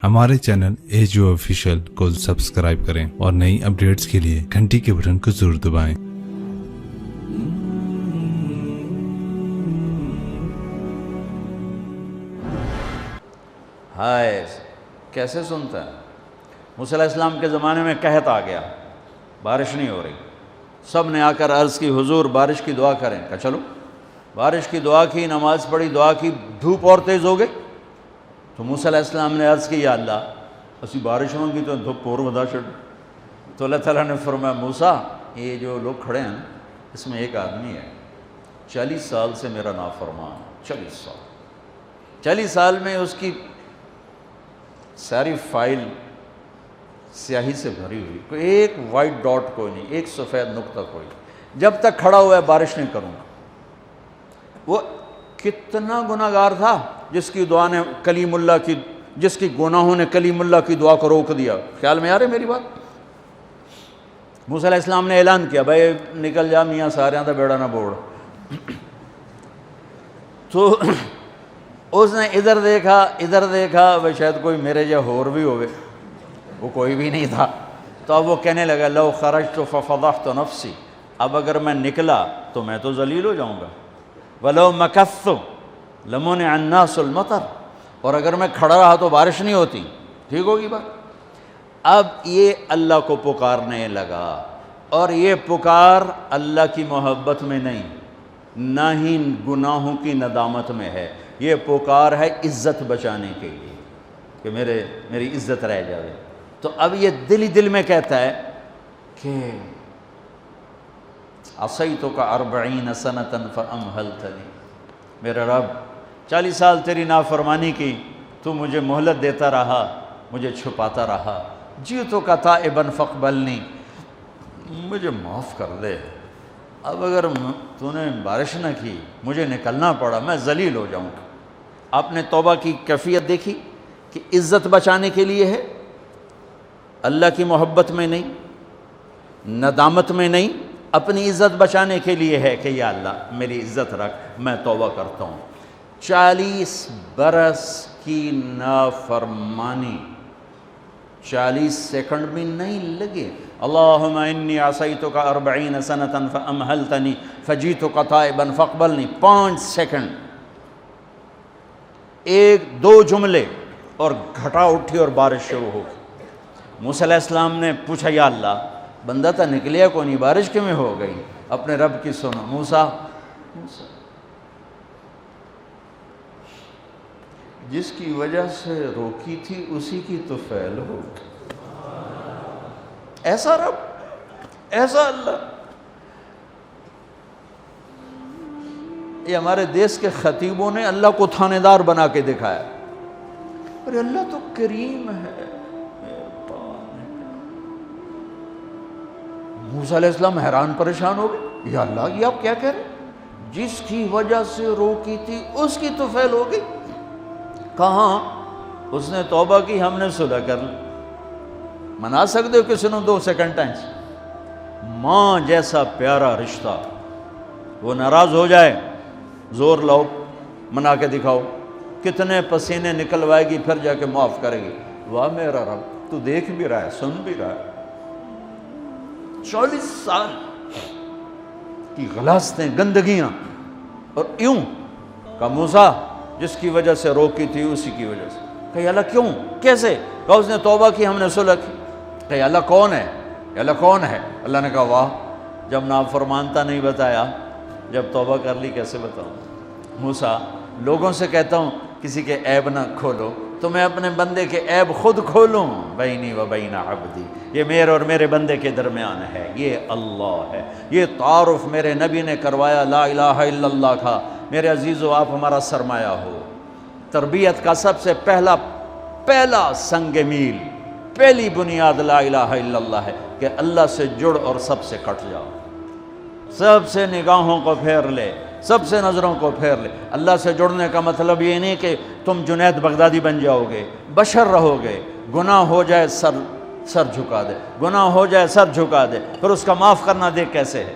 ہمارے channel ایجو official کو subscribe کریں اور نئی اپڈیٹس کے لیے گھنٹی کے بٹن کو ضرور دبائیں۔ ہائے کیسے سنتا ہے؟ موسیٰ علیہ السلام کے زمانے میں قحط آ گیا، بارش نہیں ہو رہی، سب نے آ کر عرض کی حضور بارش کی دعا کریں۔ کہا چلو، بارش کی دعا کی، نماز پڑھی، دعا کی، دھوپ اور تیز ہو گئی تو موسیٰ علیہ السلام نے عرض کی یا اللہ اسی بارش مانگی تو دھوپ اور ودا چڑھ۔ تو اللہ تعالیٰ نے فرمایا موسیٰ یہ جو لوگ کھڑے ہیں اس میں ایک آدمی ہے 40 سال سے میرا نافرمان، 40 سال میں اس کی ساری فائل سیاہی سے بھری ہوئی، کوئی ایک وائٹ ڈاٹ کوئی نہیں، ایک سفید نقطہ کوئی، جب تک کھڑا ہوا ہے بارش نہیں کروں گا۔ وہ کتنا گناہ گار تھا جس کی دعا نے کلیم اللہ کی، جس کی گناہوں نے کلیم اللہ کی دعا کو روک دیا۔ خیال میں آ رہے میری بات؟ موسیٰ علیہ السلام نے اعلان کیا بھائی نکل جا میاں سارے دا بیڑا نہ بوڑ۔ تو اس نے ادھر دیکھا وہ شاید کوئی میرے جا ہور بھی ہوئے، وہ کوئی بھی نہیں تھا۔ تو اب وہ کہنے لگا لو خرجت ففضحت نفسی، اب اگر میں نکلا تو میں تو ذلیل ہو جاؤں گا، ولو مکثت لمنع الناس المطر، اور اگر میں کھڑا رہا تو بارش نہیں ہوتی، ٹھیک ہوگی بات۔ اب یہ اللہ کو پکارنے لگا، اور یہ پکار اللہ کی محبت میں نہیں، نہ ہی گناہوں کی ندامت میں ہے، یہ پکار ہے عزت بچانے کے لیے کہ میری عزت رہ جائے۔ تو اب یہ دل ہی دل میں کہتا ہے کہ عصیتک 40 سنة فأمہلتنی، میرا رب 40 سال تیری نافرمانی کی، تو مجھے مہلت دیتا رہا، مجھے چھپاتا رہا، جئتک تائبا فاقبلنی، مجھے معاف کر دے۔ اب اگر تو نے بارش نہ کی، مجھے نکلنا پڑا، میں ذلیل ہو جاؤں گا۔ آپ نے توبہ کی کیفیت دیکھی کہ عزت بچانے کے لیے ہے، اللہ کی محبت میں نہیں، ندامت میں نہیں، اپنی عزت بچانے کے لیے ہے کہ یا اللہ میری عزت رکھ، میں توبہ کرتا ہوں۔ 40 برس کی نافرمانی 40 سیکنڈ بھی نہیں لگے۔ اللہم انی عصیتک 40 سنة فامہلتنی فجئتک تائبا فاقبلنی، 5 سیکنڈ، 1-2 جملے اور گھٹا اٹھی اور بارش شروع ہو گئی۔ موسیٰ علیہ السلام نے پوچھا یا اللہ بندہ تھا نکلیا کو نہیں، بارش کیوں میں ہو گئی؟ اپنے رب کی سنو، موسیٰ جس کی وجہ سے روکی تھی اسی کی تو فعل ہو گئی۔ ایسا رب، ایسا اللہ۔ یہ ہمارے دیس کے خطیبوں نے اللہ کو تھانے دار بنا کے دکھایا، ارے اللہ تو کریم ہے۔ موسیٰ علیہ السلام حیران پریشان ہو گئے، یا اللہ یہ آپ کیا کہہ رہے ہیں؟ جس کی وجہ سے روکی تھی اس کی تو فعل ہو گئی۔ کہاں؟ اس نے توبہ کی، ہم نے صلح کر لی۔ منا سکتے ہو کسی نے 2 سیکنڈ ٹائمز؟ ماں جیسا پیارا رشتہ، وہ ناراض ہو جائے زور لاؤ، منا کے دکھاؤ، کتنے پسینے نکلوائے گی پھر جا کے معاف کرے گی۔ واہ میرا رب، تو دیکھ بھی رہا ہے، سن بھی رہا ہے۔ 40 سال کی غلاظتیں، گندگیاں، اور یوں کہ موسیٰ جس کی وجہ سے روکی تھی اسی کی وجہ سے۔ کہ اللہ کیوں، کیسے؟ کہا اس نے توبہ کی، ہم نے صلح کی۔ کہ اللہ کون ہے؟ اللہ کون ہے؟ اللہ نے کہا واہ، جب نافرمانتا نہیں بتایا، جب توبہ کر لی کیسے بتاؤں؟ موسیٰ لوگوں سے کہتا ہوں کسی کے عیب نہ کھولو، تو میں اپنے بندے کے عیب خود کھولوں؟ بینی و بین عبدی، یہ میرے اور میرے بندے کے درمیان ہے، یہ اللہ ہے۔ یہ تعارف میرے نبی نے کروایا لا الہ الا اللہ کا۔ میرے عزیزو آپ ہمارا سرمایہ ہو۔ تربیت کا سب سے پہلا سنگ میل، پہلی بنیاد لا الہ الا اللہ ہے کہ اللہ سے جڑ اور سب سے کٹ جاؤ، سب سے نگاہوں کو پھیر لے، سب سے نظروں کو پھیر لے۔ اللہ سے جڑنے کا مطلب یہ نہیں کہ تم جنید بغدادی بن جاؤ گے، بشر رہو گے۔ گناہ ہو جائے سر جھکا دے، گناہ ہو جائے سر جھکا دے، پھر اس کا معاف کرنا دیکھ کیسے ہے۔